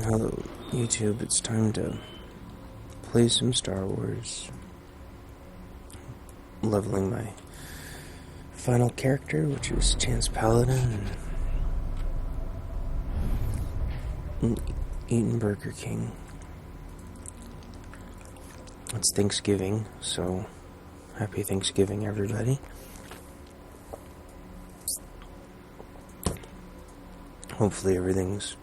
Hello, YouTube. It's time to play some Star Wars. Leveling my final character, which is Chance Paladin, and eating Burger King. It's Thanksgiving, so happy Thanksgiving, everybody. Hopefully everything's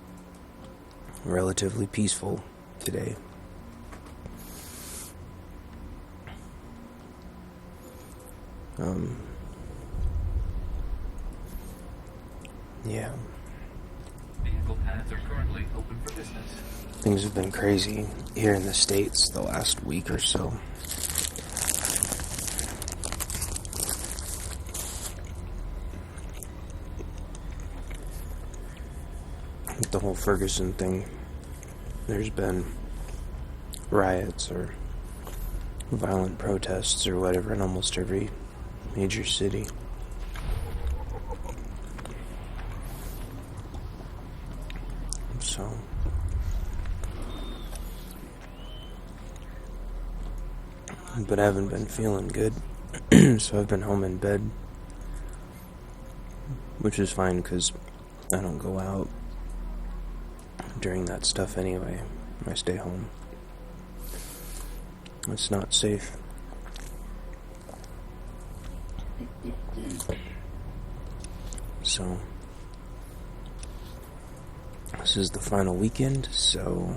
relatively peaceful today. Yeah. Vehicle paths are currently open for business. Things have been crazy here in the States the last week or so. With the whole Ferguson thing, there's been riots or violent protests or whatever in almost every major city. So, but I haven't been feeling good, so I've been home in bed, which is fine because I don't go out during that stuff anyway. I stay home. It's not safe. So, this is the final weekend, so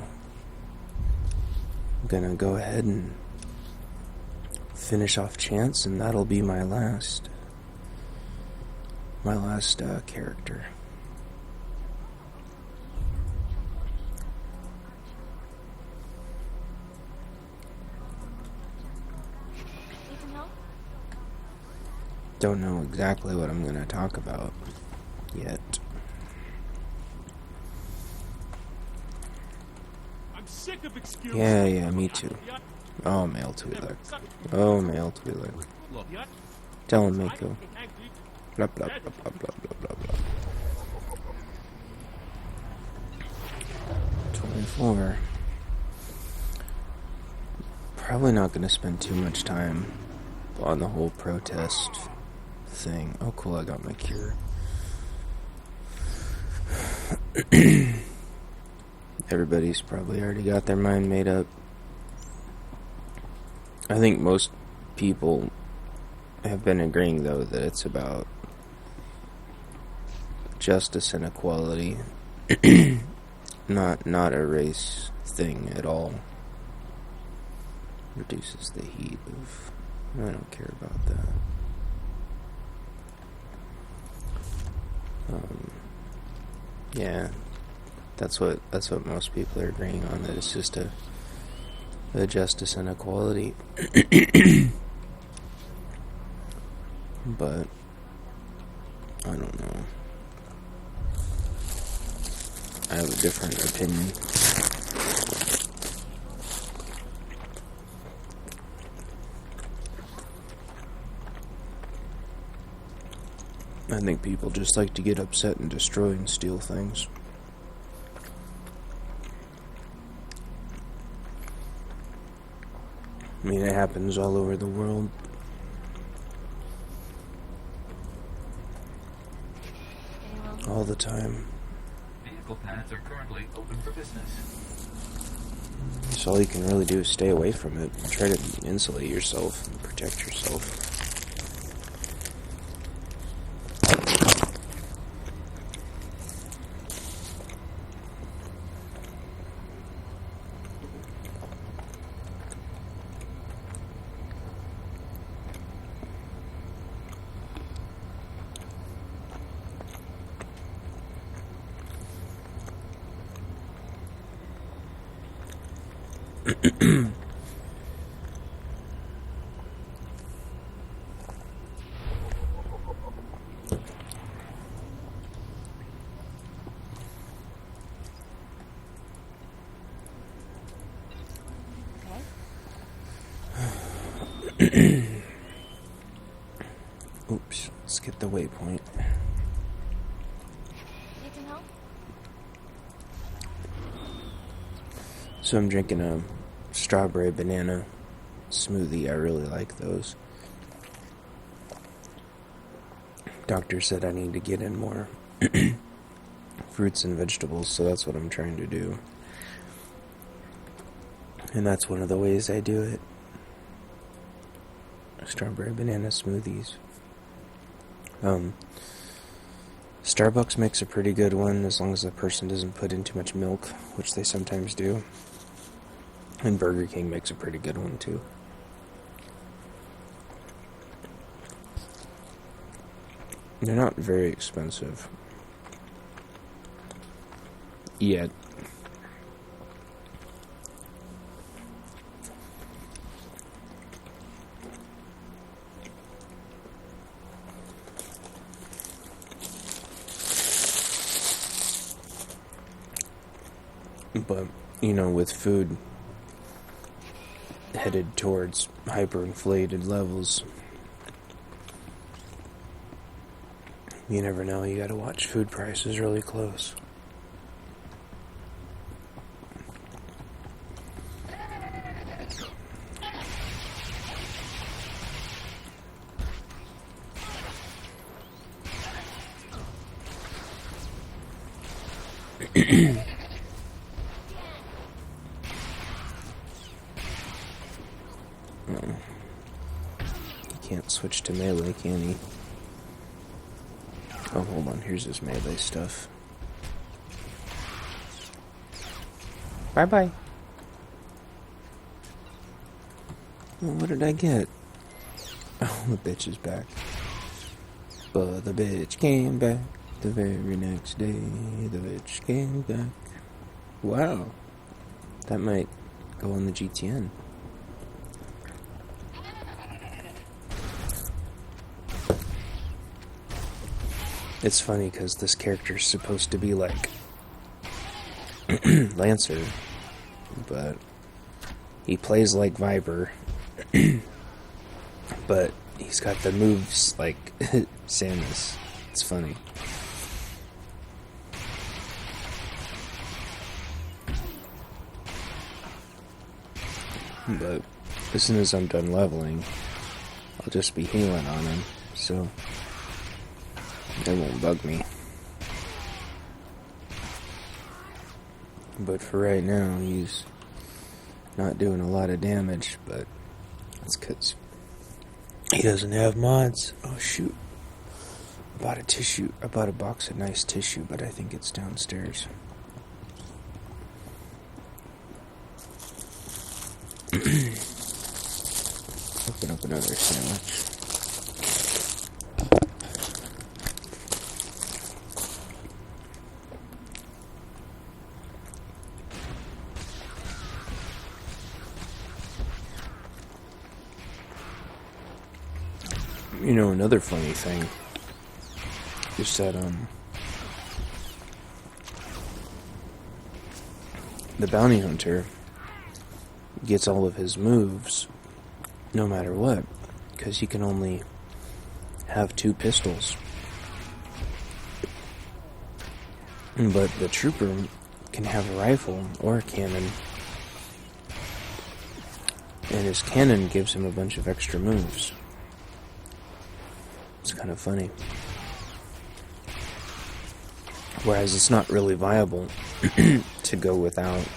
I'm gonna go ahead and finish off Chance, and that'll be my last character. Don't know exactly what I'm gonna talk about yet. I'm sick of excuses. Yeah, me too. Oh, male Twi'lek. Oh, male Twi'lek. Tell him, Mako. Blah, blah, blah, blah, blah, blah, blah, blah. 24. Probably not gonna spend too much time on the whole protest thing. Oh, cool, I got my cure. Everybody's probably already got their mind made up. I think most people have been agreeing, though, that it's about justice and equality. not a race thing at all. Reduces the heat of... I don't care about that. Yeah, that's what most people are agreeing on, that it's just a justice and equality. But I don't know. I have a different opinion. I think people just like to get upset and destroy and steal things. I mean, it happens all over the world. All the time. Vehicle paths are currently open for business. So all you can really do is stay away from it. Try to insulate yourself and protect yourself. Oops, let's get the waypoint. You can help? So I'm drinking a strawberry banana smoothie. I really like those. Doctor said I need to get in more fruits and vegetables, so that's what I'm trying to do. And that's one of the ways I do it. Strawberry banana smoothies. Starbucks makes a pretty good one as long as the person doesn't put in too much milk, which they sometimes do. And Burger King makes a pretty good one too. They're not very expensive. Yet. But, with food headed towards hyperinflated levels, you never know. You gotta watch food prices really close. He can't switch to melee, can he? Oh, hold on. Here's his melee stuff. Bye-bye. Well, what did I get? Oh, the bitch is back. But the bitch came back the very next day. The bitch came back. Wow. That might go on the GTN. It's funny because this character is supposed to be like Lancer, but he plays like Viper, but he's got the moves like Samus. It's funny. But as soon as I'm done leveling, I'll just be healing on him, so it won't bug me. But for right now, he's not doing a lot of damage, but that's because he doesn't have mods. Oh shoot. I bought a tissue. I bought a box of nice tissue, but I think it's downstairs. Open up another sandwich. Another funny thing is that the bounty hunter gets all of his moves no matter what, because he can only have 2 pistols. But the trooper can have a rifle or a cannon, and his cannon gives him a bunch of extra moves. It's kind of funny. Whereas it's not really viable to go without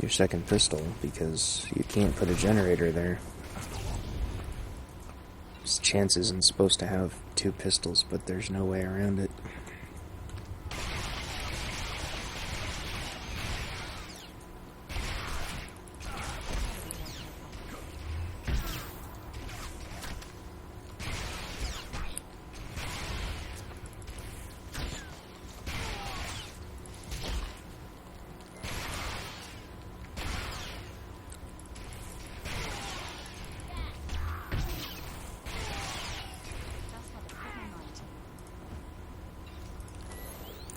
your second pistol, because you can't put a generator there. Chance isn't supposed to have 2 pistols, but there's no way around it.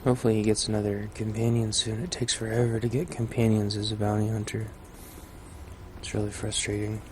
Hopefully he gets another companion soon. It takes forever to get companions as a bounty hunter. It's really frustrating.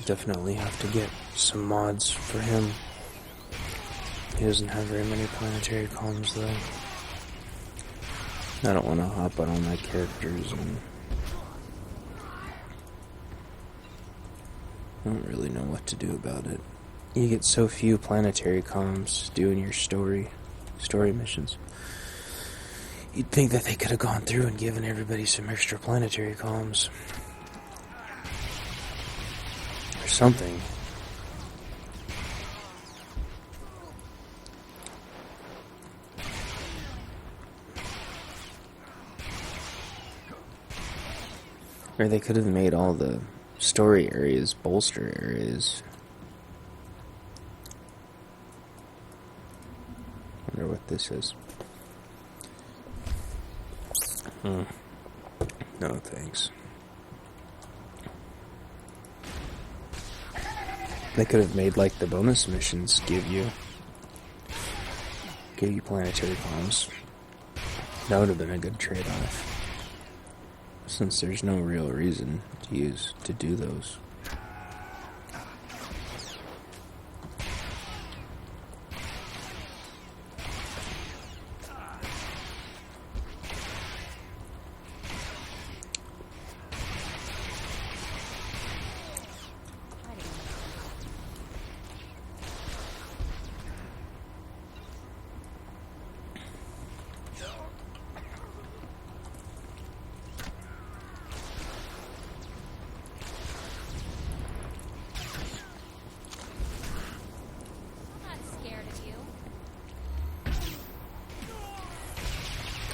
Definitely have to get some mods for him. He doesn't have very many planetary columns though. I don't want to hop on all my characters and I don't really know what to do about it. You get so few planetary comms doing your story missions. You'd think that they could have gone through and given everybody some extra planetary comms. Or something. Or they could have made all the story areas bolster areas. Wonder what this is. No thanks. They could have made like the bonus missions give you planetary bombs. That would have been a good trade-off. Since there's no real reason to do those.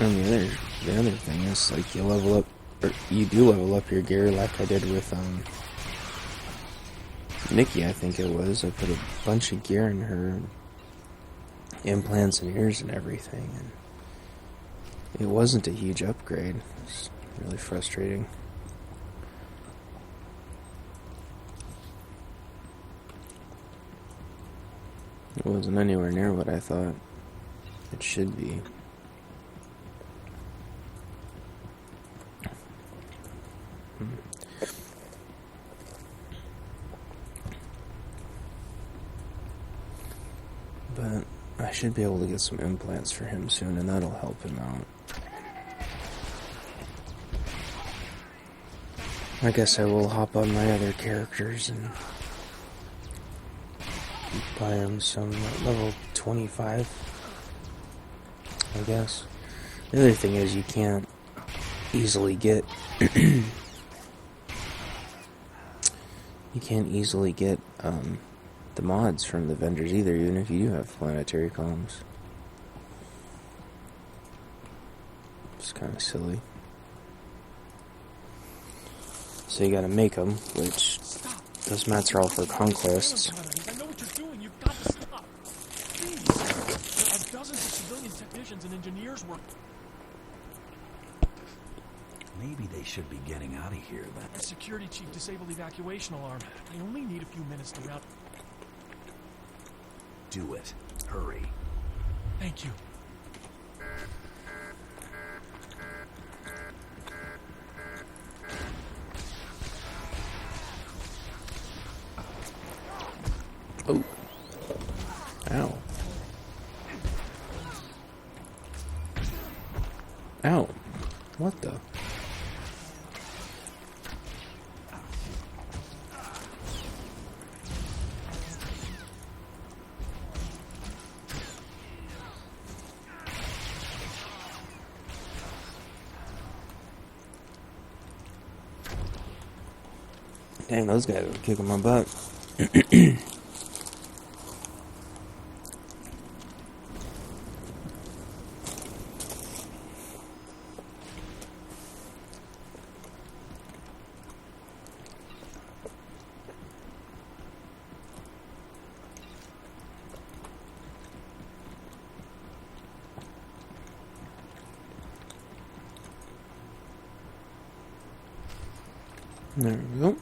And the other thing is, like, you level up, or you do level up your gear like I did with, Nikki, I think it was. I put a bunch of gear in her, implants and ears and everything, and it wasn't a huge upgrade. It's really frustrating. It wasn't anywhere near what I thought it should be. But I should be able to get some implants for him soon, and that'll help him out. I guess I will hop on my other characters and buy him some level 25, I guess. The other thing is you can't easily get the mods from the vendors either, even if you do have planetary columns. It's kind of silly. So you gotta make them, which those mats are all for conquests. I know what you're doing. You've got to stop. Please. There are dozens of civilian technicians and engineers working. Maybe they should be getting out of here then. The security chief disabled the evacuation alarm. I only need a few minutes to route. Do it. Hurry. Thank you. Oh. Ow. Ow. What the? Dang, those guys were kicking my butt. There we go.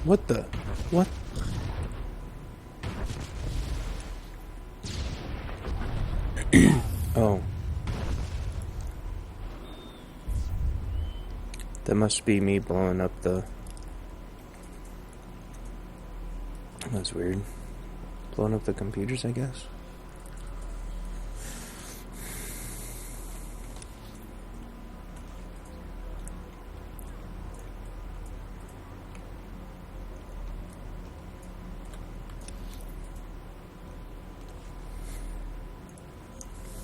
What the? What? Oh. That must be me blowing up the... That's weird. Blowing up the computers, I guess.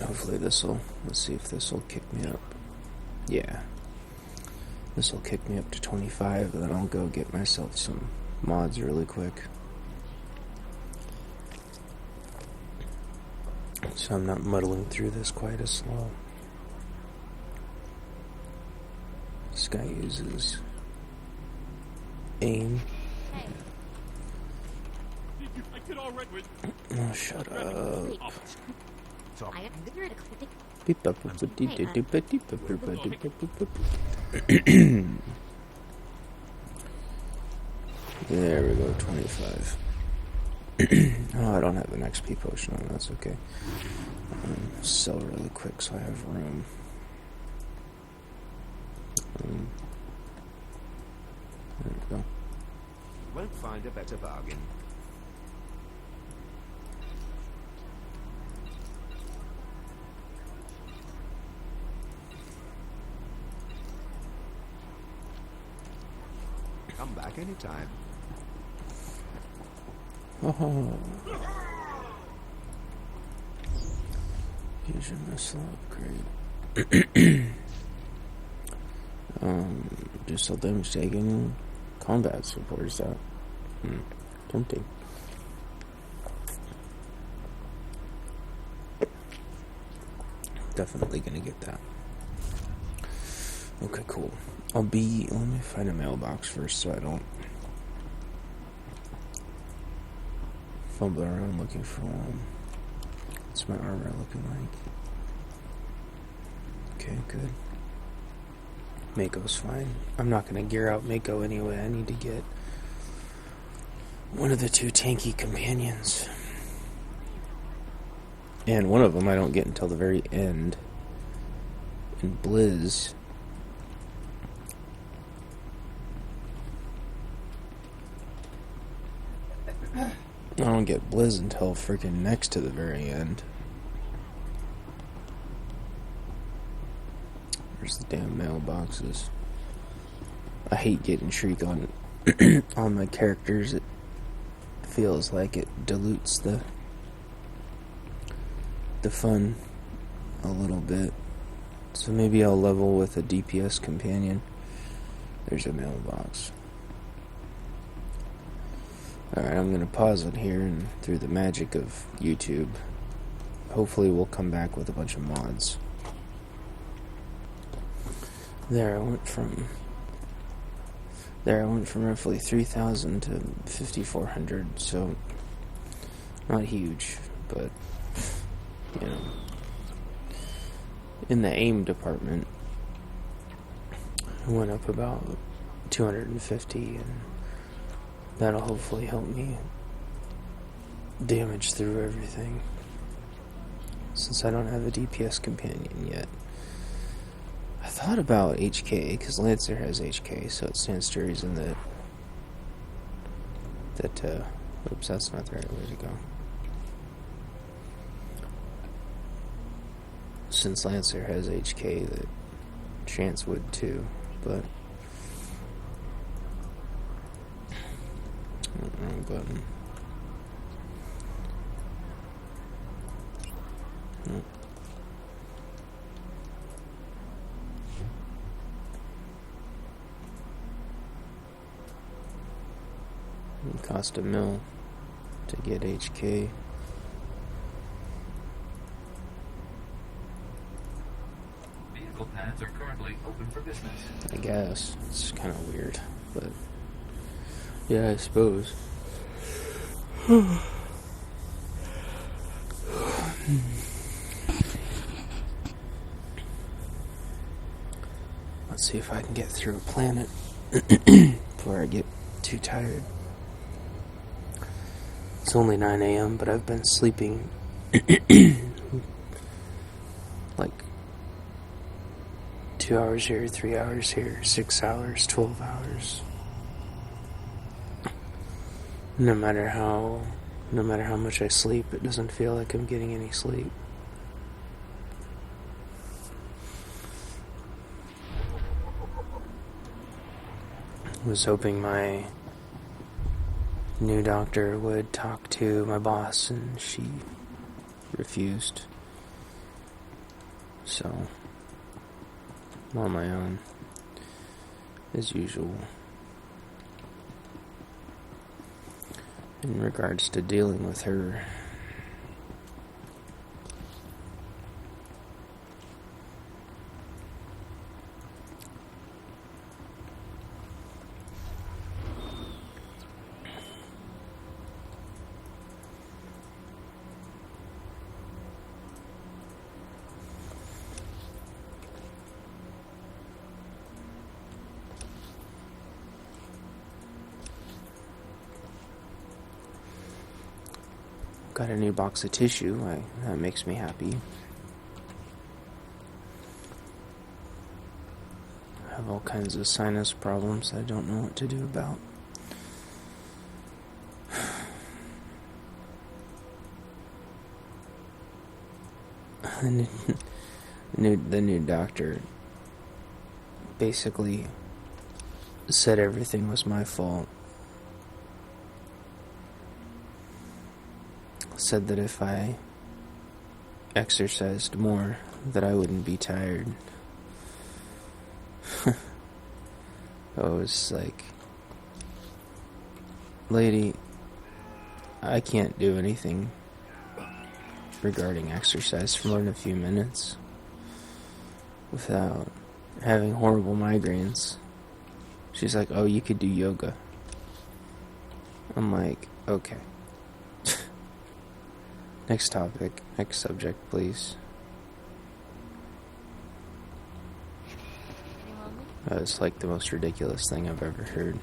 Hopefully this'll... Let's see if this'll kick me up. Yeah. This'll kick me up to 25, and then I'll go get myself some mods really quick. So I'm not muddling through this quite as slow. This guy uses aim. I could already with Oh, shut up. There we go, 25. Oh, I don't have an XP potion on, that's okay. Sell really quick so I have room. There we go. Won't find a better bargain. Come back anytime. Oh. Fusion missile upgrade. Do still damage taking combat support, is that? Tempting. Definitely gonna get that. Okay, cool. Let me find a mailbox first so I don't fumble around looking for one. What's my armor looking like? Okay, good. Mako's fine. I'm not gonna gear out Mako anyway. I need to get one of the two tanky companions. And one of them I don't get until the very end. And Blizz. I don't get Blizz until freaking next to the very end. Where's the damn mailboxes? I hate getting Shriek on on my characters. It feels like it dilutes the fun a little bit. So maybe I'll level with a DPS companion. There's a mailbox. Alright, I'm going to pause it here, and through the magic of YouTube, hopefully we'll come back with a bunch of mods. There, I went from roughly 3,000 to 5,400, so not huge, but, you know, in the aim department, I went up about 250, and that'll hopefully help me damage through everything, since I don't have a DPS companion yet. I thought about HK, because Lancer has HK, so it stands to reason that oops, that's not the right way to go. Since Lancer has HK, that Chance would too, but wrong button. Nope. It cost $1 mil to get HK. Vehicle paths are currently open for business. I guess. It's kind of weird, but yeah, I suppose. Let's see if I can get through a planet before I get too tired. It's only 9 a.m., but I've been sleeping like 2 hours here, 3 hours here, 6 hours, 12 hours. No matter how much I sleep, it doesn't feel like I'm getting any sleep. I was hoping my new doctor would talk to my boss, and she refused. So, I'm on my own, as usual, in regards to dealing with her. Got a new box of tissue. That makes me happy. I have all kinds of sinus problems I don't know what to do about. The new doctor basically said everything was my fault. Said that if I exercised more, that I wouldn't be tired. I was like, lady, I can't do anything regarding exercise for more than a few minutes without having horrible migraines. She's like, oh, you could do yoga. I'm like, okay. Next topic, next subject, please. It's like the most ridiculous thing I've ever heard.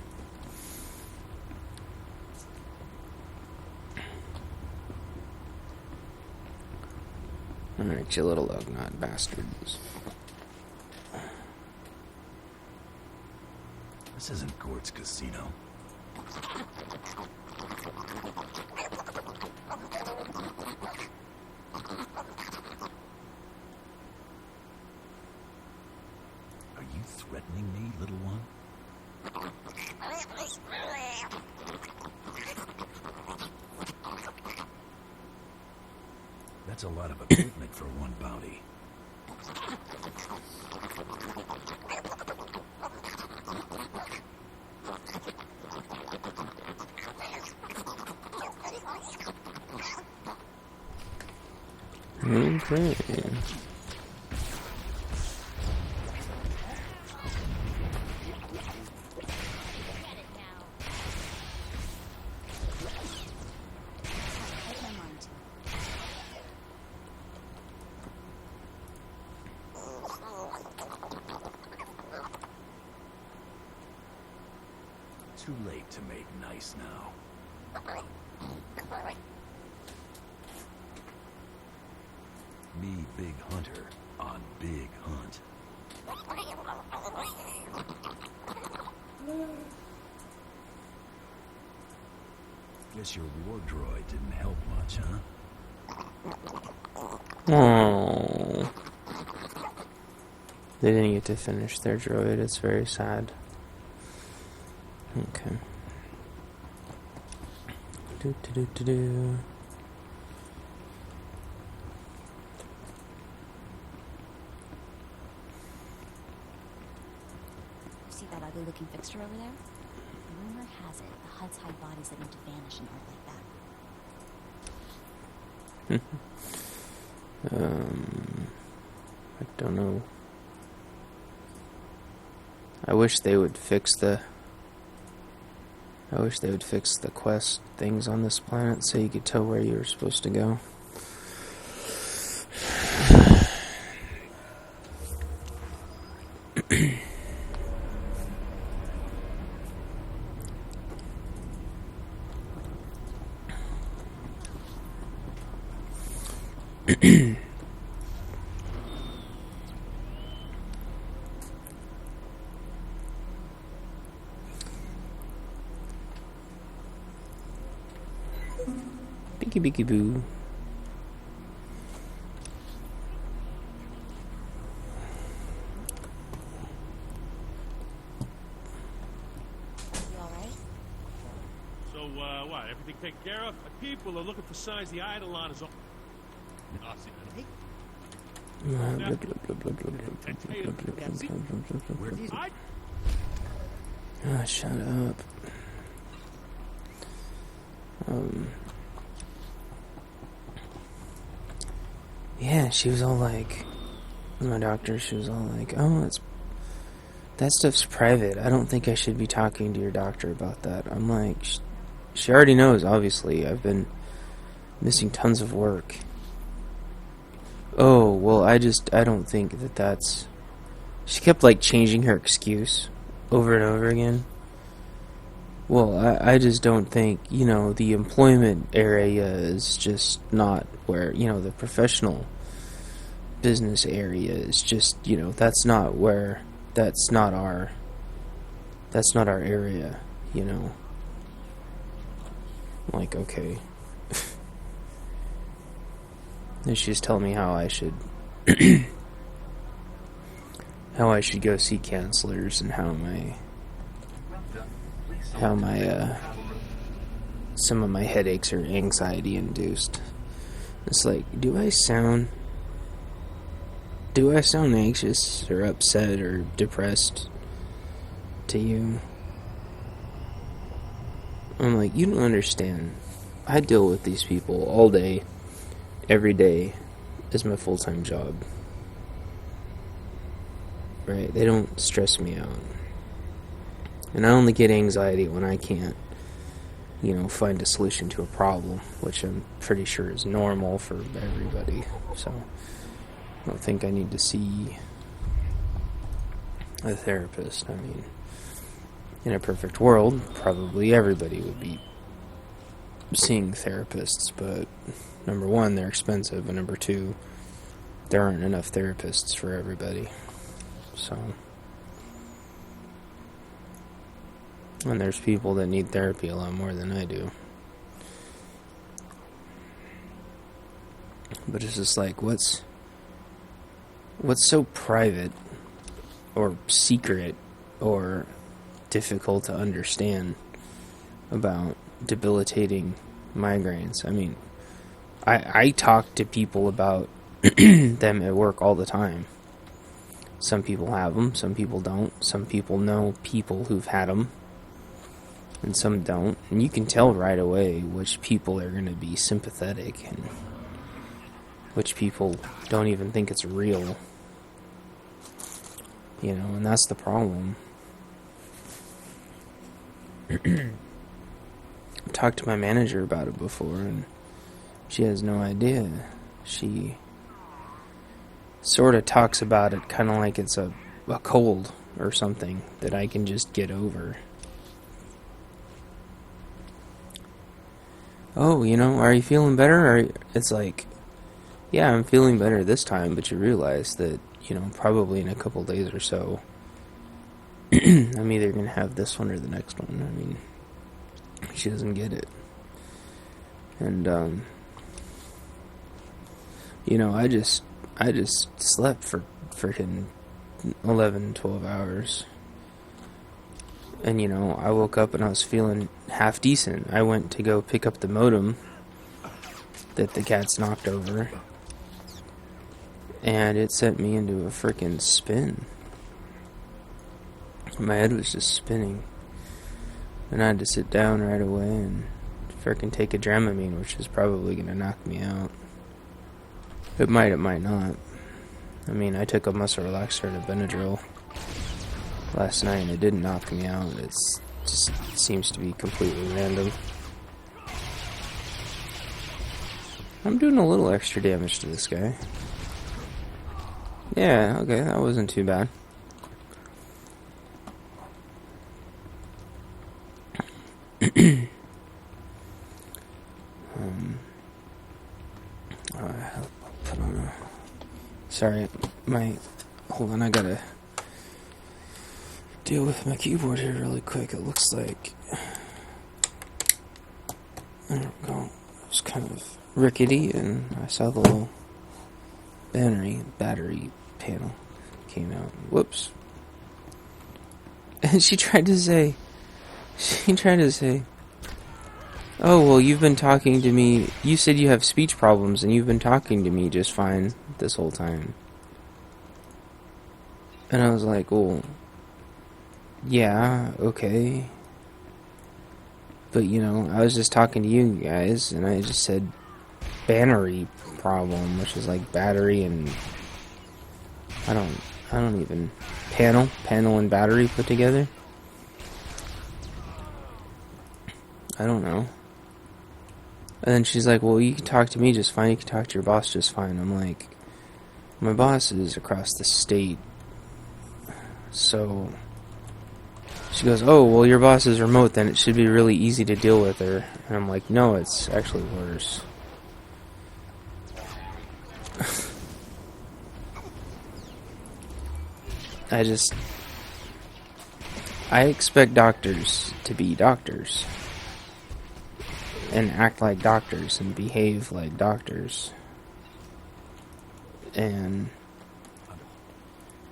Alright, you little Ugnaught bastards. This isn't Gort's casino. Are you threatening me, little one? That's a lot of equipment for one bounty. Okay. Too late to make nice now. Me, Big Hunter, on Big Hunt. Guess your war droid didn't help much, huh? Oh. They didn't get to finish their droid. It's very sad. Okay. Do. See that ugly-looking fixture over there? Rumor has it the Hutts hide bodies that need to vanish in Earth like that. I don't know. I wish they would fix the quest things on this planet so you could tell where you were supposed to go. Beaky beaky boo. You alright? So, what? Everything taken care of? My people are looking for signs the Eidolon is on. Hey. Ah, shut up. Yeah, she was all like, my doctor, she was all like, oh, that stuff's private. I don't think I should be talking to your doctor about that. I'm like, she already knows, obviously. I've been missing tons of work. Oh, well, I don't think that's... She kept, like, changing her excuse over and over again. Well, I just don't think, the employment area is just not where, the professional business area is just, that's not our area, Like, okay. And she's telling me how I should go see counselors and how some of my headaches are anxiety induced. It's like, do I sound anxious or upset or depressed to you? I'm like, you don't understand. I deal with these people all day, every day, is my full-time job. Right? They don't stress me out. And I only get anxiety when I can't, find a solution to a problem, which I'm pretty sure is normal for everybody. So, I don't think I need to see a therapist. I mean, in a perfect world, probably everybody would be seeing therapists, but number one, they're expensive, and number two, there aren't enough therapists for everybody. So, and there's people that need therapy a lot more than I do. But it's just like, what's so private or secret or difficult to understand about debilitating migraines? I mean, I talk to people about them at work all the time. Some people have them, some people don't. Some people know people who've had them, and some don't. And you can tell right away which people are going to be sympathetic and which people don't even think it's real. And that's the problem. I've talked to my manager about it before, and she has no idea. She sort of talks about it kind of like it's a cold or something that I can just get over. Oh, are you feeling better? Or it's like, yeah, I'm feeling better this time, but you realize that, probably in a couple days or so, I'm either going to have this one or the next one. I mean, she doesn't get it. And, I just slept for freaking 11, 12 hours. And, I woke up and I was feeling half decent. I went to go pick up the modem that the cats knocked over, and it sent me into a freaking spin. My head was just spinning. And I had to sit down right away and freaking take a Dramamine, which is probably going to knock me out. It might not. I mean, I took a muscle relaxer and a Benadryl last night, and it didn't knock me out. It just seems to be completely random. I'm doing a little extra damage to this guy. Yeah, okay, that wasn't too bad. Sorry, hold on, I gotta deal with my keyboard here really quick. It looks like, I don't know, it was kind of rickety, and I saw the little battery panel came out. Whoops. And she tried to say, oh, well, you've been talking to me, you said you have speech problems, and you've been talking to me just fine this whole time. And I was like, well, yeah, okay. But, you know, I was just talking to you guys, and I just said battery problem, which is like battery and I don't even panel and battery put together. I don't know. And then she's like, well, you can talk to me just fine, you can talk to your boss just fine. I'm like, my boss is across the state. So she goes, oh, well, your boss is remote, then it should be really easy to deal with her. And I'm like, no, it's actually worse. I expect doctors to be doctors and act like doctors and behave like doctors. And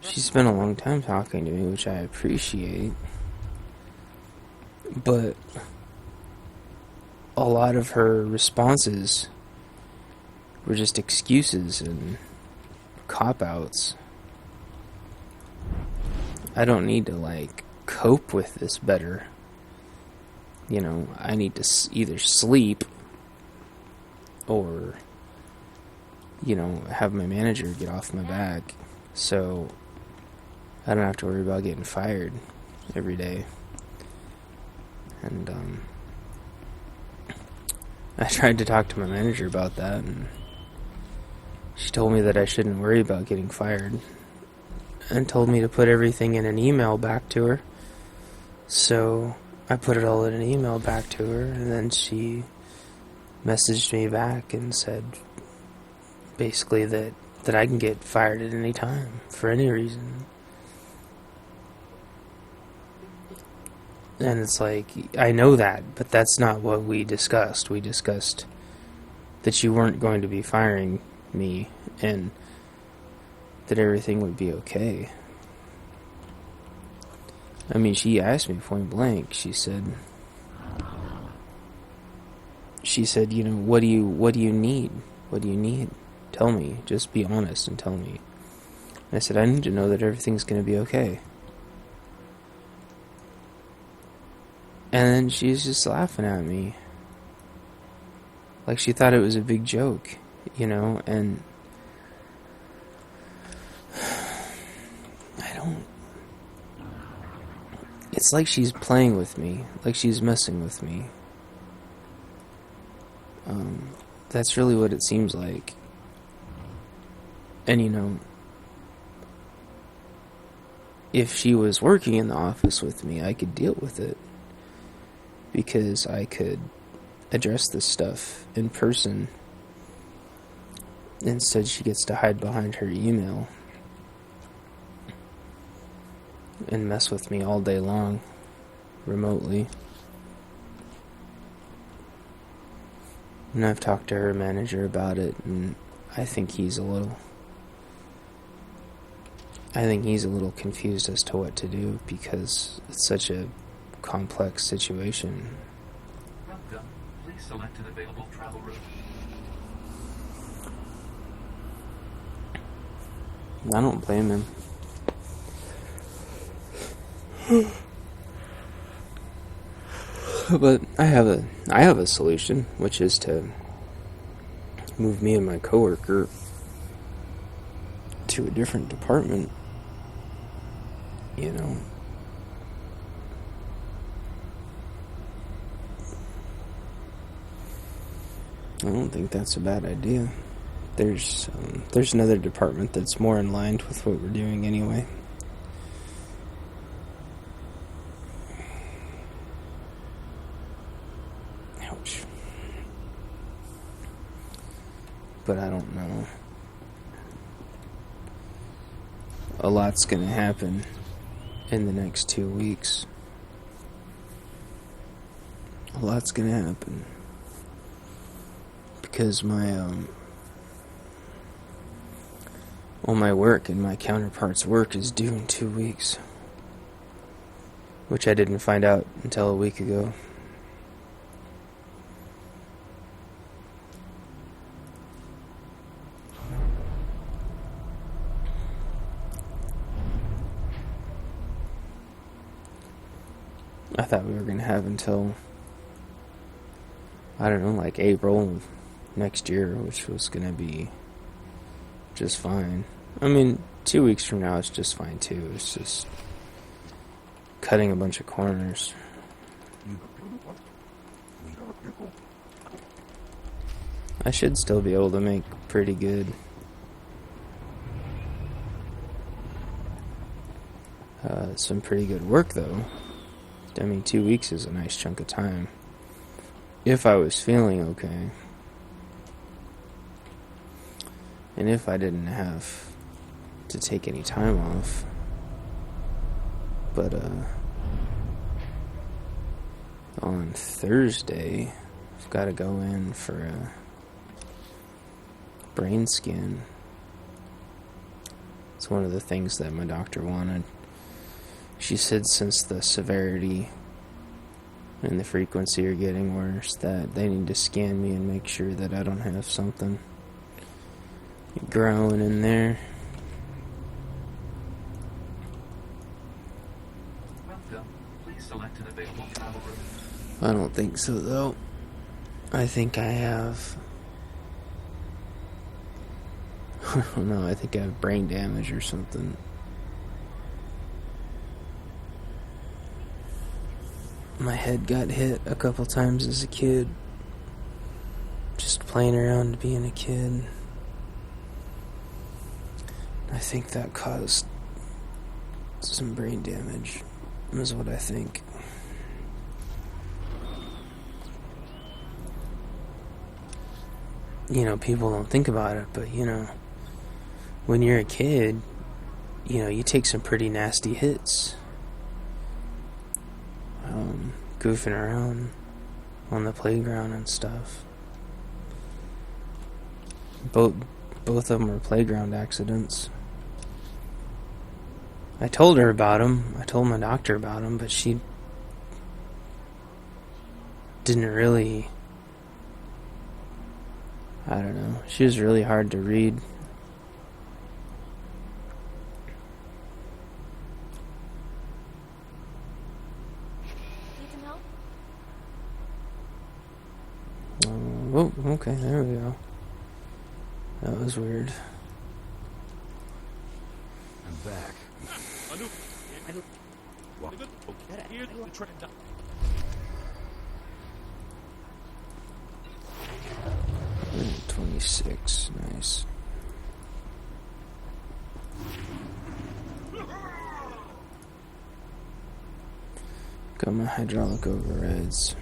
she spent a long time talking to me, which I appreciate. But a lot of her responses were just excuses and cop-outs. I don't need to, like, cope with this better. You know, I need to either sleep or, you know, have my manager get off my back so I don't have to worry about getting fired every day. And, I tried to talk to my manager about that, and she told me that I shouldn't worry about getting fired, and told me to put everything in an email back to her. So I put it all in an email back to her, and then she messaged me back and said basically that I can get fired at any time for any reason. And it's like, I know that, but that's not what we discussed. We discussed that you weren't going to be firing me and that everything would be okay. I mean, she asked me point blank. She said, you know, what do you need? What do you need? Tell me. Just be honest and tell me. And I said, I need to know that everything's going to be okay. And then she's just laughing at me. Like she thought it was a big joke, you know, and it's like she's playing with me, like she's messing with me. That's really what it seems like. And, you know, if she was working in the office with me, I could deal with it. Because I could address this stuff in person. Instead, she gets to hide behind her email and mess with me all day long, remotely. And I've talked to her manager about it, and I think he's a little confused as to what to do, because it's such a complex situation. Welcome. Please select an available travel route. I don't blame him. But I have a solution, which is to move me and my coworker to a different department. You know. I don't think that's a bad idea. There's another department that's more in line with what we're doing anyway. Ouch. But I don't know. a lot's gonna happen in the next 2 weeks. A lot's gonna happen. Because all my work and my counterpart's work is due in 2 weeks. Which I didn't find out until a week ago. I thought we were going to have until, I don't know, like April of next year, which was going to be just fine. I mean, 2 weeks from now is just fine too. It's just cutting a bunch of corners. I should still be able to make pretty good some pretty good work though. I mean, 2 weeks is a nice chunk of time. If I was feeling okay. And if I didn't have to take any time off. But, on Thursday, I've got to go in for a brain scan. It's one of the things that my doctor wanted. She said since the severity and the frequency are getting worse, that they need to scan me and make sure that I don't have something growing in there. Welcome. Please select an available travel route. I don't think so, though. I think I have... I don't know, I think I have brain damage or something. My head got hit a couple times as a kid. Just playing around being a kid. I think that caused some brain damage, is what I think. You know, people don't think about it, but, you know, when you're a kid, you know, you take some pretty nasty hits. Goofing around on the playground and stuff. Both of them were playground accidents. I told her about them. I told my doctor about them, but she didn't really... I don't know. She was really hard to read. Need some help? Oh, okay, there we go. That was weird. I'm back. Here, the train down. 26, nice. Got my hydraulic overrides.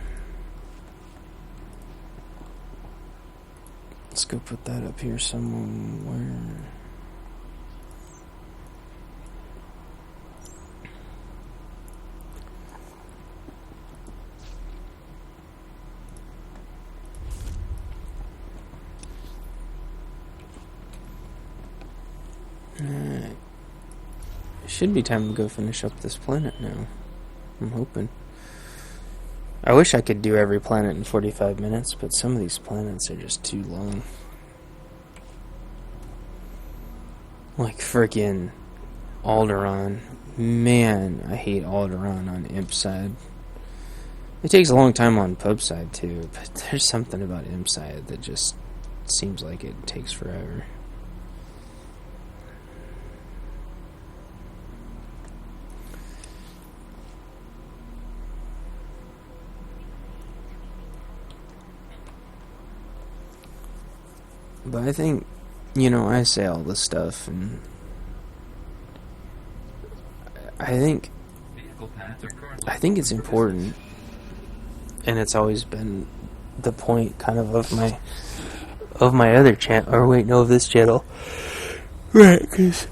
Let's go put that up here somewhere. Alright. Should be time to go finish up this planet now. I'm hoping. I wish I could do every planet in 45 minutes, but some of these planets are just too long. Like frickin' Alderaan. Man, I hate Alderaan on Imp side. It takes a long time on Pub side too, but there's something about Imp side that just seems like it takes forever. But I think, you know, I say all this stuff, and I think Vehicle paths are currently I think it's important, and it's always been the point kind of my other channel, or wait, no, of this channel, right, because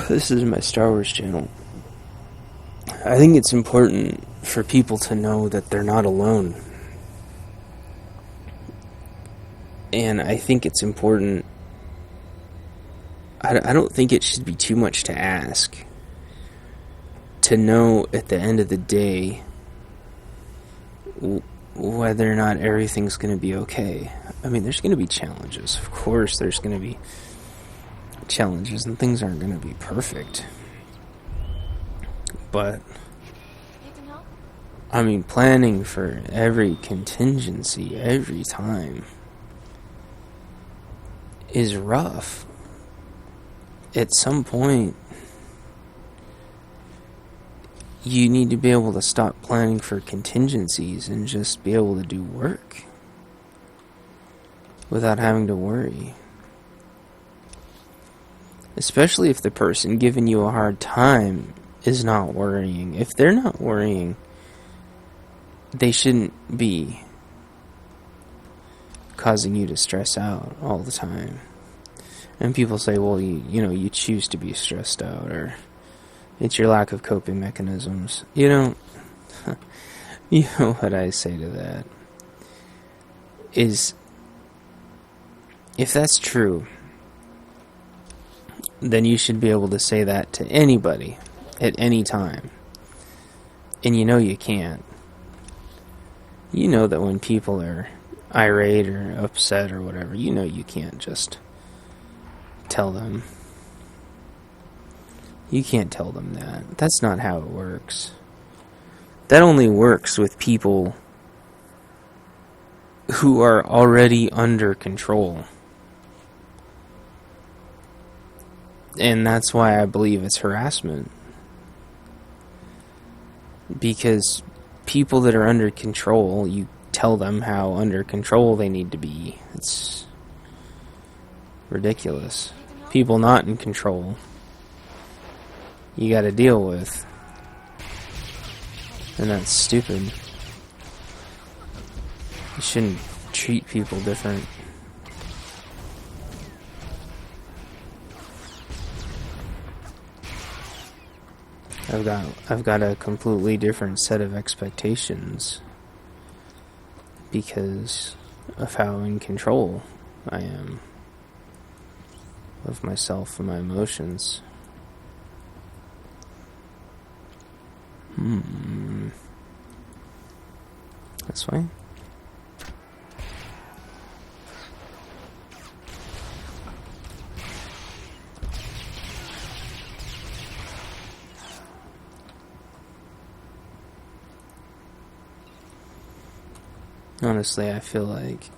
This is my Star Wars channel. I think it's important for people to know that they're not alone. And I think it's important. I don't think it should be too much to ask to know at the end of the day whether or not everything's going to be okay. I mean, there's going to be challenges. Of course, there's going to be challenges, and things aren't going to be perfect. But, You can help? I mean, planning for every contingency, every time, is rough. At some point, you need to be able to stop planning for contingencies and just be able to do work without having to worry. Especially if the person giving you a hard time is not worrying. If they're not worrying, they shouldn't be causing you to stress out all the time. And people say, well, you choose to be stressed out, or it's your lack of coping mechanisms. You know what I say to that is, if that's true, then you should be able to say that to anybody at any time. And you can't. You know that when people are irate or upset or whatever, you can't just tell them. You can't tell them that. That's not how it works. That only works with people who are already under control. And that's why I believe it's harassment. Because people that are under control, you tell them how under control they need to be. It's ridiculous. People not in control, you gotta deal with. And that's stupid. You shouldn't treat people different. I've got a completely different set of expectations because of how in control I am of myself and my emotions. That's fine. Honestly, I feel like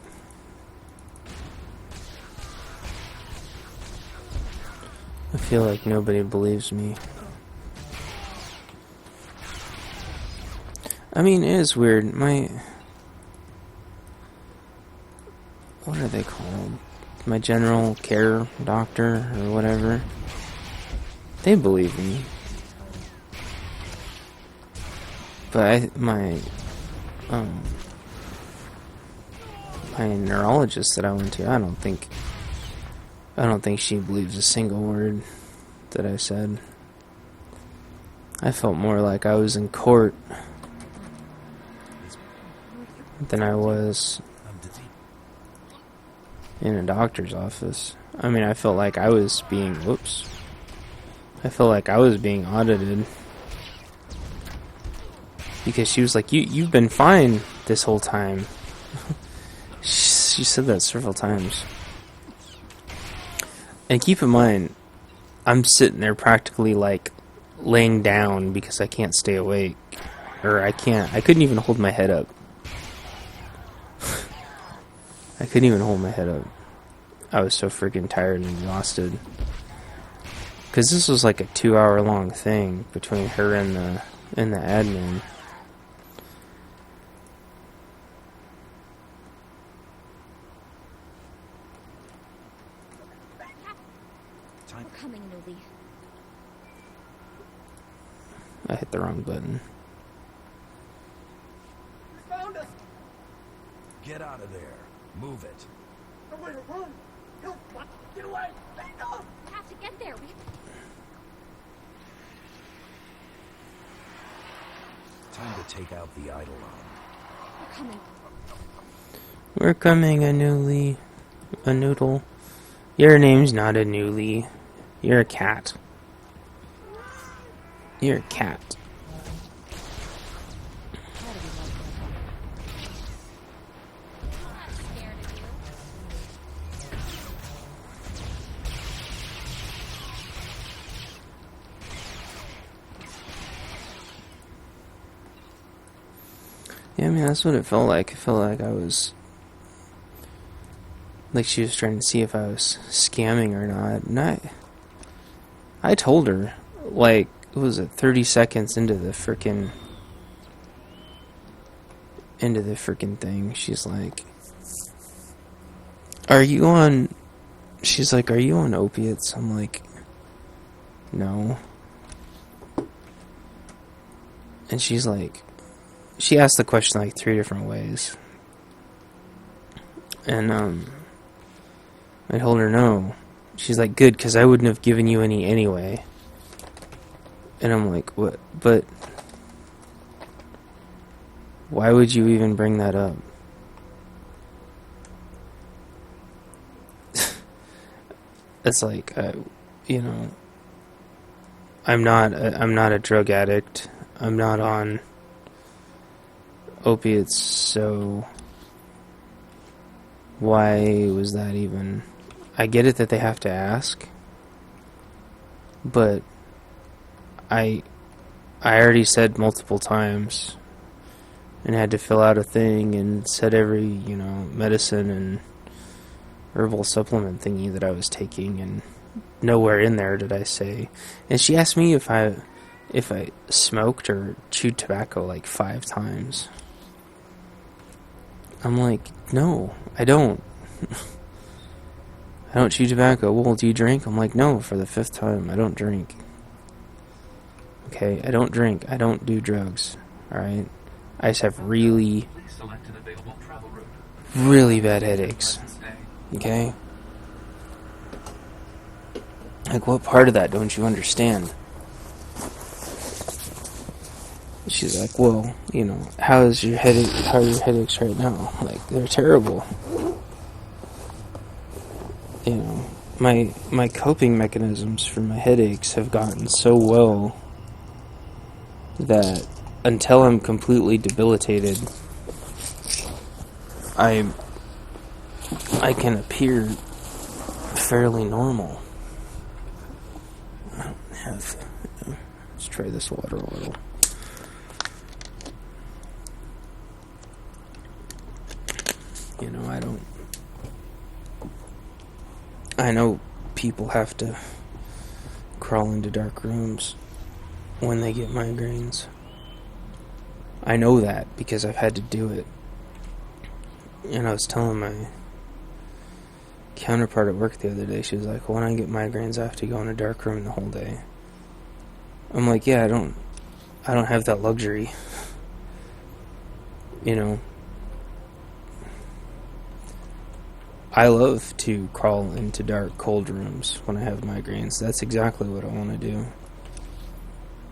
nobody believes me. I mean, it is weird. What are they called? My general care doctor or whatever. They believe me. But my neurologist that I went to, I don't think she believes a single word that I said. I felt more like I was in court than I was in a doctor's office. I mean, I felt like I was being audited. Because she was like, you've been fine this whole time. She said that several times. And keep in mind, I'm sitting there practically like laying down because I can't stay awake. Or I couldn't even hold my head up. I couldn't even hold my head up. I was so freaking tired and exhausted. Because this was like a 2-hour long thing between her and the admin. We're coming, Novi. I hit the wrong button. Found us! Get out of there. Move it. Nowhere to run! No, what? Get away! Let go! We have to get there. take out the Eidolon. We're coming. We're coming, a noodle. Your name's not a newly. You're a cat. You're a cat. How do we love you? I'm not scared of you. Yeah, I mean, that's what it felt like. It felt like I was... Like she was trying to see if I was scamming or not. And I told her, like, it was 30 seconds into the frickin' thing. She's like, are you on opiates? I'm like, no. And she's like, she asked the question like 3 different ways. And, I told her no. She's like, good, because I wouldn't have given you any anyway. And I'm like, what? But why would you even bring that up? It's like, you know, I'm not a drug addict. I'm not on opiates, so why was that even... I get it that they have to ask, but I already said multiple times and had to fill out a thing and said every, you know, medicine and herbal supplement thingy that I was taking, and nowhere in there did I say. And she asked me if I smoked or chewed tobacco like 5 times. I'm like, no, I don't. I don't chew tobacco. Well, do you drink? I'm like, no, for the 5th time, I don't drink. Okay, I don't drink. I don't do drugs. Alright? I just have really, Please select an available travel route. really bad headaches. Pleasant stay. Okay? Like, what part of that don't you understand? She's like, well, you know, how are your headaches right now? Like, they're terrible. You know, my coping mechanisms for my headaches have gotten so well that until I'm completely debilitated, I can appear fairly normal. I don't have... Let's try this water a little. You know, I know people have to crawl into dark rooms when they get migraines. I know that because I've had to do it. And I was telling my counterpart at work the other day, she was like, when I get migraines, I have to go in a dark room the whole day. I'm like, yeah, I don't have that luxury. You know, I love to crawl into dark, cold rooms when I have migraines. That's exactly what I want to do.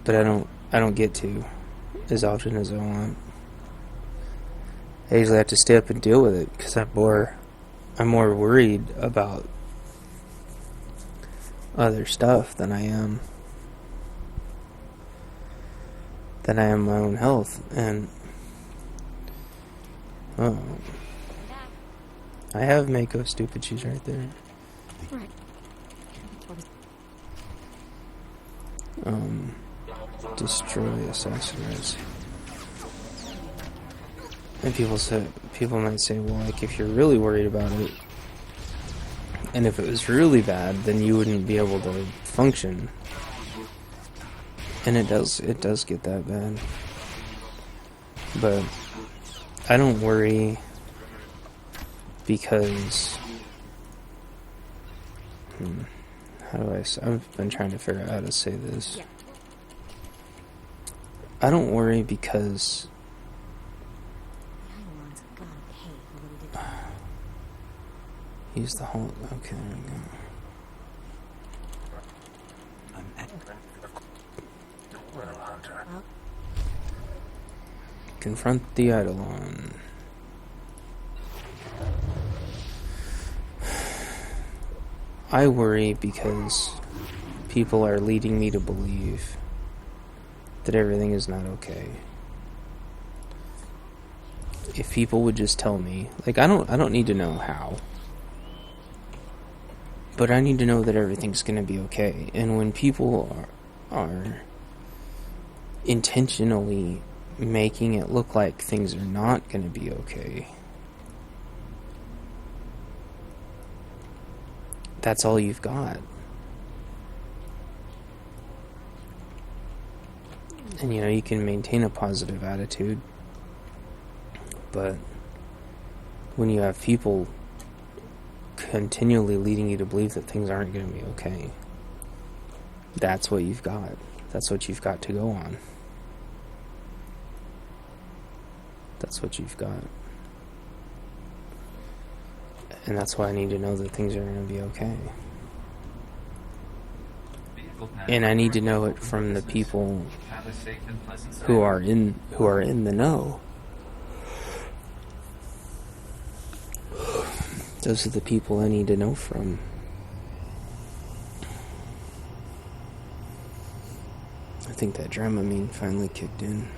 But I don't get to as often as I want. I usually have to stay up and deal with it because I'm more worried about other stuff than I am my own health. And I have Mako stupid shoes right there. Right. Destroy, assassinize. And people might say, well, like, if you're really worried about it, and if it was really bad, then you wouldn't be able to function. And it does get that bad. But I don't worry because I've been trying to figure out how to say this. Yeah. I don't worry because Eidolon's gotta pay for what he did to me. he's the whole... Okay, there we go. Well, confront the Eidolon. I worry because people are leading me to believe that everything is not okay. If people would just tell me, like, I don't need to know how, but I need to know that everything's gonna be okay. And when people are intentionally making it look like things are not gonna be okay, that's all you've got. And you can maintain a positive attitude, but when you have people continually leading you to believe that things aren't going to be okay, that's what you've got. That's what you've got to go on. That's what you've got. And that's why I need to know that things are going to be okay. And I need to know it from the people who are in the know. Those are the people I need to know from. I think that Dramamine finally kicked in.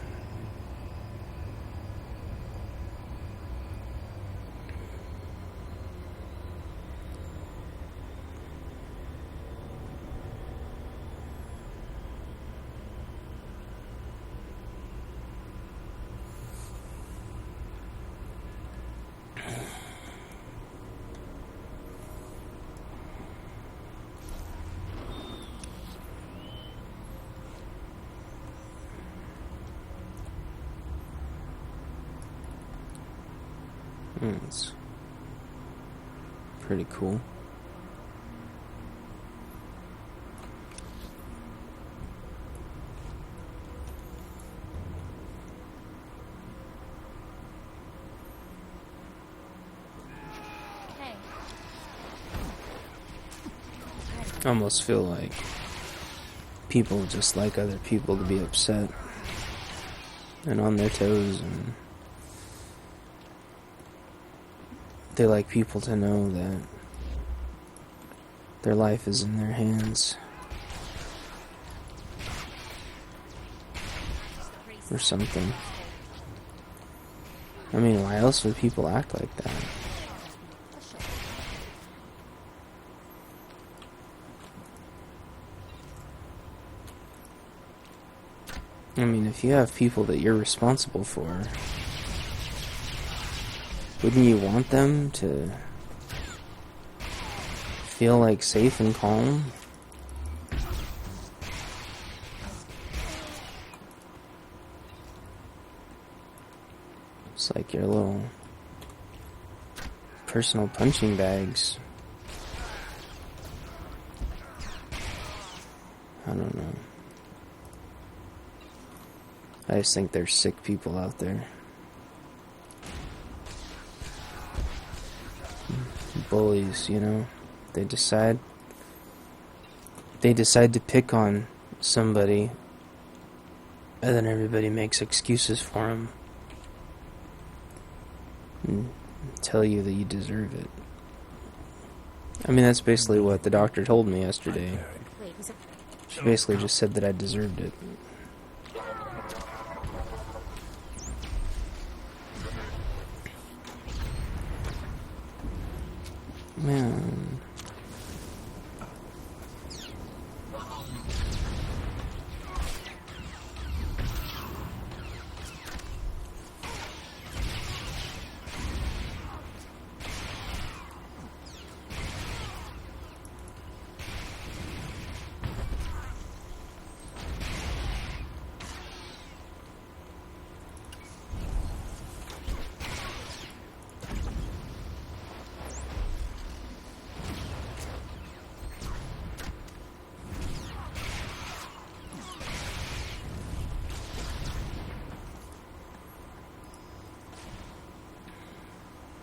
It's pretty cool. Hey. I almost feel like people just like other people to be upset and on their toes, and they like people to know that their life is in their hands. Or something. I mean, why else would people act like that? I mean, if you have people that you're responsible for, wouldn't you want them to feel like safe and calm? It's like your little personal punching bags. I don't know. I just think there's sick people out there. Bullies, they decide to pick on somebody, and then everybody makes excuses for them and tell you that you deserve it. I mean, that's basically what the doctor told me yesterday. She basically just said that I deserved it. Man.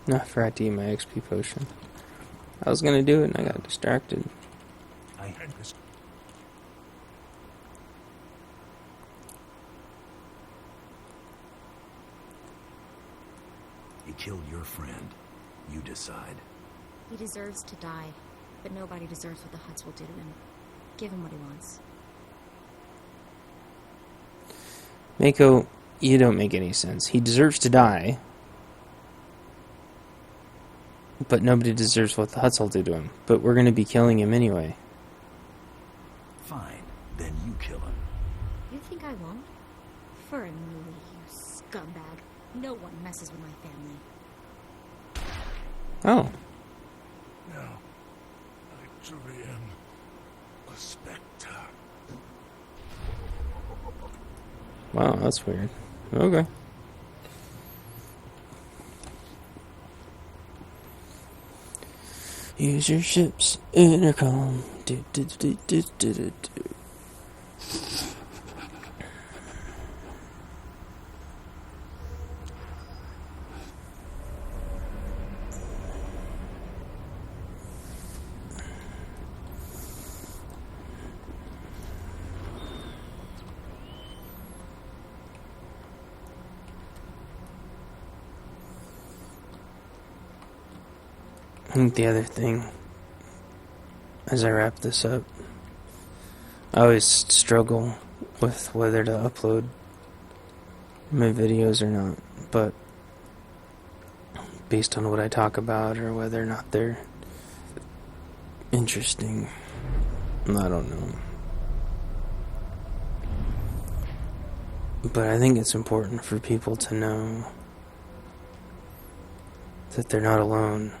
No, I forgot to eat my XP potion. I was gonna do it and I got distracted. I had this. He killed your friend. You decide. He deserves to die, but nobody deserves what the Huts will do to him. Give him what he wants. Mako, you don't make any sense. He deserves to die, but nobody deserves what the Huts will do to him. But we're going to be killing him anyway. Fine, then you kill him. You think I won't? For a muley, you scumbag. No one messes with my family. Oh. No. I truly am a spectre. Wow, that's weird. Okay. Use your ship's intercom. Do, do, do, do, do, do, do. I think the other thing, as I wrap this up, I always struggle with whether to upload my videos or not, but based on what I talk about or whether or not they're interesting, I don't know. But I think it's important for people to know that they're not alone.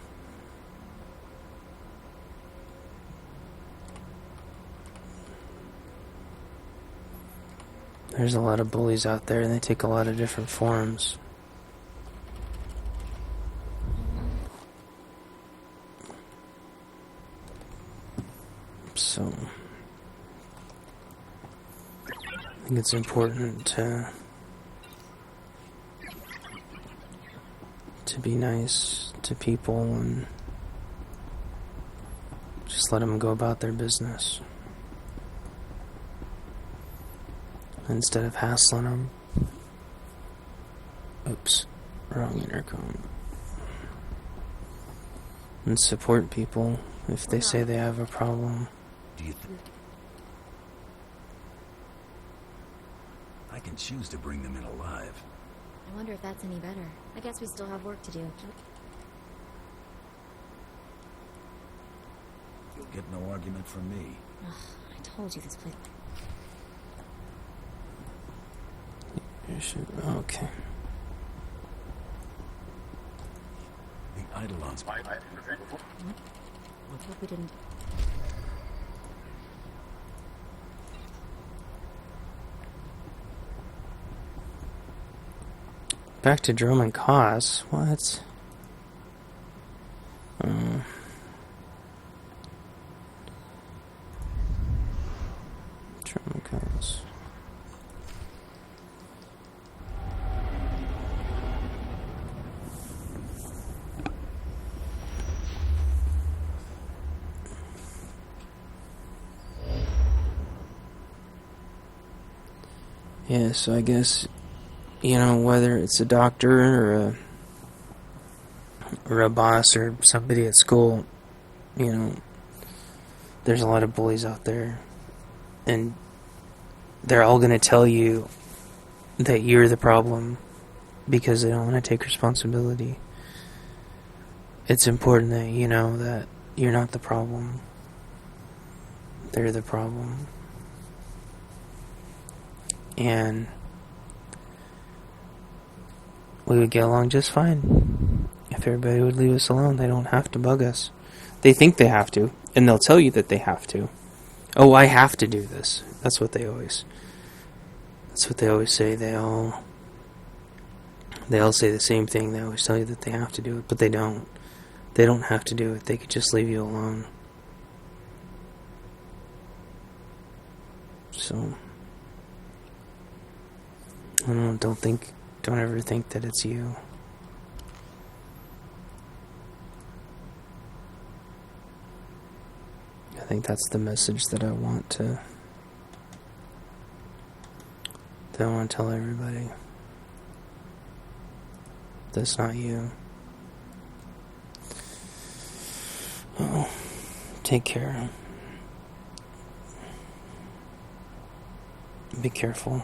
There's a lot of bullies out there, and they take a lot of different forms. So, I think it's important to be nice to people and just let them go about their business, instead of hassling them. Oops, wrong intercom. And support people if they say they have a problem. Do you think I can choose to bring them in alive? I wonder if that's any better. I guess we still have work to do. You'll get no argument from me. Ugh, I told you this place... Okay. The Eidolons. What? I hope we didn't... Back to Drum and Cause. What? Drum and Cause. Yeah, so I guess, you know, whether it's a doctor or a boss or somebody at school, you know, there's a lot of bullies out there, and they're all going to tell you that you're the problem because they don't want to take responsibility. It's important that you know that you're not the problem. They're the problem. And we would get along just fine if everybody would leave us alone. They don't have to bug us. They think they have to, and they'll tell you that they have to. Oh, I have to do this. That's what they always say. They all say the same thing. They always tell you that they have to do it, but they don't. They don't have to do it. They could just leave you alone. So, I don't know, don't ever think that it's you. I think that's the message that I want to tell everybody. That's not you. Take care. Be careful.